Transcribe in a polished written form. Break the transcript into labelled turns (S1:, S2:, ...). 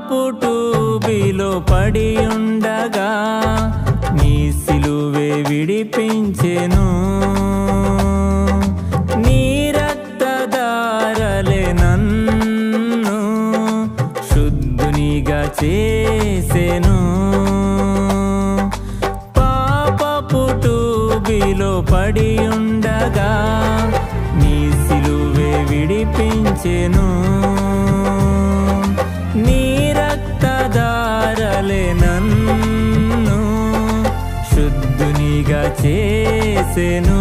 S1: పుటూబిలో పడి ఉండగా నీ సిలువే విడిపించెను నీ రక్తధారలే నన్ను శుద్ధునిగా చేసెను పాప పుటూబిలో పడి ఉండగా నీ సిలువే విడిపించెను నీ రక్తధారలే నన్ను శుద్ధునిగా చేసెను